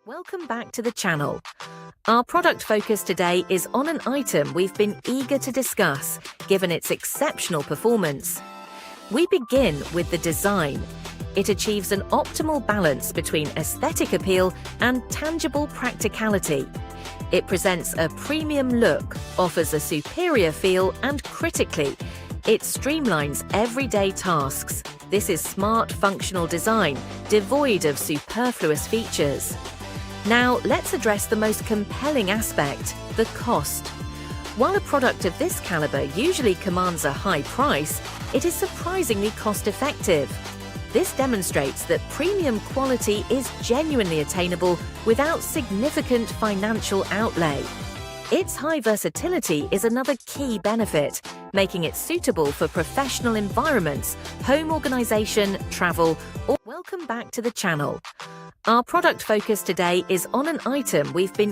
Welcome back to the channel. Our product focus today is on an item we've been eager to discuss, given its exceptional performance. We begin with the design. It achieves an optimal balance between aesthetic appeal and tangible practicality. It presents a premium look, offers a superior feel, and critically, it streamlines everyday tasks. This is smart, functional design, devoid of superfluous features. Now, let's address the most compelling aspect, the cost. While a product of this caliber usually commands a high price, it is surprisingly cost-effective. This demonstrates that premium quality is genuinely attainable without significant financial outlay. Its high versatility is another key benefit, making it suitable for professional environments, home organization, travel, or... Welcome back to the channel. Our product focus today is on an item we've been